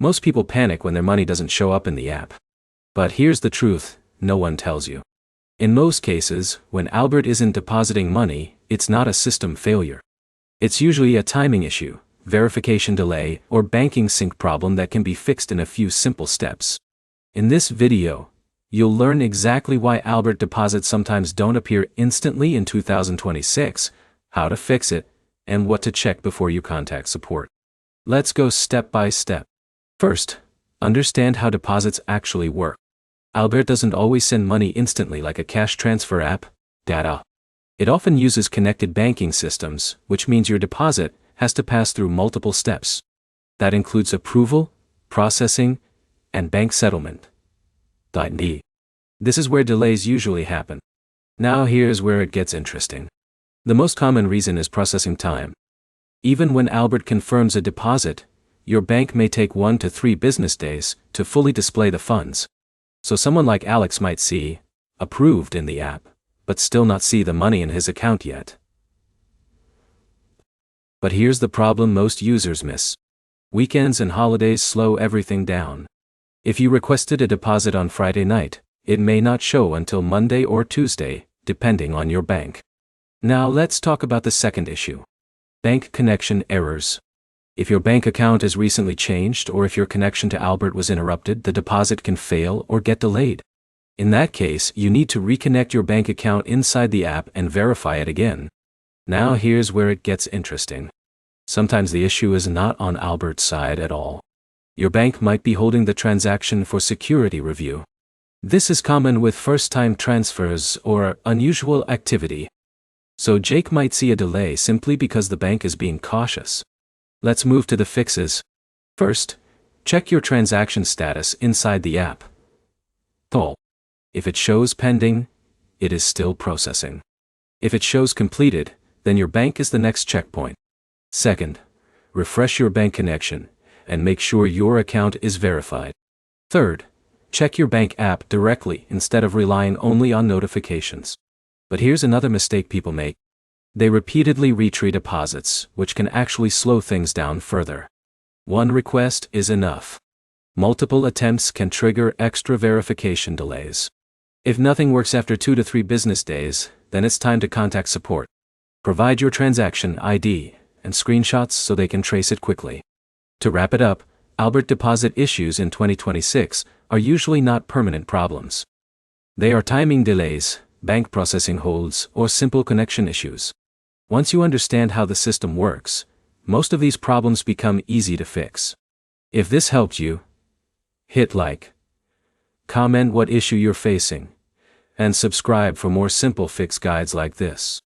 Most people panic when their money doesn't show up in the app. But here's the truth, no one tells you. In most cases, when Albert isn't depositing money, it's not a system failure. It's usually a timing issue, verification delay, or banking sync problem that can be fixed in a few simple steps. In this video, you'll learn exactly why Albert deposits sometimes don't appear instantly in 2026, how to fix it, and what to check before you contact support. Let's go step by step. First, understand how deposits actually work. Albert doesn't always send money instantly like a cash transfer app, data. It often uses connected banking systems, which means your deposit has to pass through multiple steps. That includes approval, processing, and bank settlement. This is where delays usually happen. Now here's where it gets interesting. The most common reason is processing time. Even when Albert confirms a deposit, your bank may take 1 to 3 business days to fully display the funds. So someone like Alex might see approved in the app, but still not see the money in his account yet. But here's the problem most users miss. Weekends and holidays slow everything down. If you requested a deposit on Friday night, it may not show until Monday or Tuesday, depending on your bank. Now let's talk about the second issue. Bank connection errors. If your bank account is recently changed or if your connection to Albert was interrupted, the deposit can fail or get delayed. In that case, you need to reconnect your bank account inside the app and verify it again. Now here's where it gets interesting. Sometimes the issue is not on Albert's side at all. Your bank might be holding the transaction for security review. This is common with first-time transfers or unusual activity. So Jake might see a delay simply because the bank is being cautious. Let's move to the fixes. First, check your transaction status inside the app. If it shows pending, it is still processing. If it shows completed, then your bank is the next checkpoint. Second, refresh your bank connection and make sure your account is verified. Third, check your bank app directly instead of relying only on notifications. But here's another mistake people make. They repeatedly retry deposits, which can actually slow things down further. One request is enough. Multiple attempts can trigger extra verification delays. If nothing works after 2 to 3 business days, then it's time to contact support. Provide your transaction ID and screenshots so they can trace it quickly. To wrap it up, Albert deposit issues in 2026 are usually not permanent problems. They are timing delays, bank processing holds, or simple connection issues. Once you understand how the system works, most of these problems become easy to fix. If this helped you, hit like, comment what issue you're facing, and subscribe for more simple fix guides like this.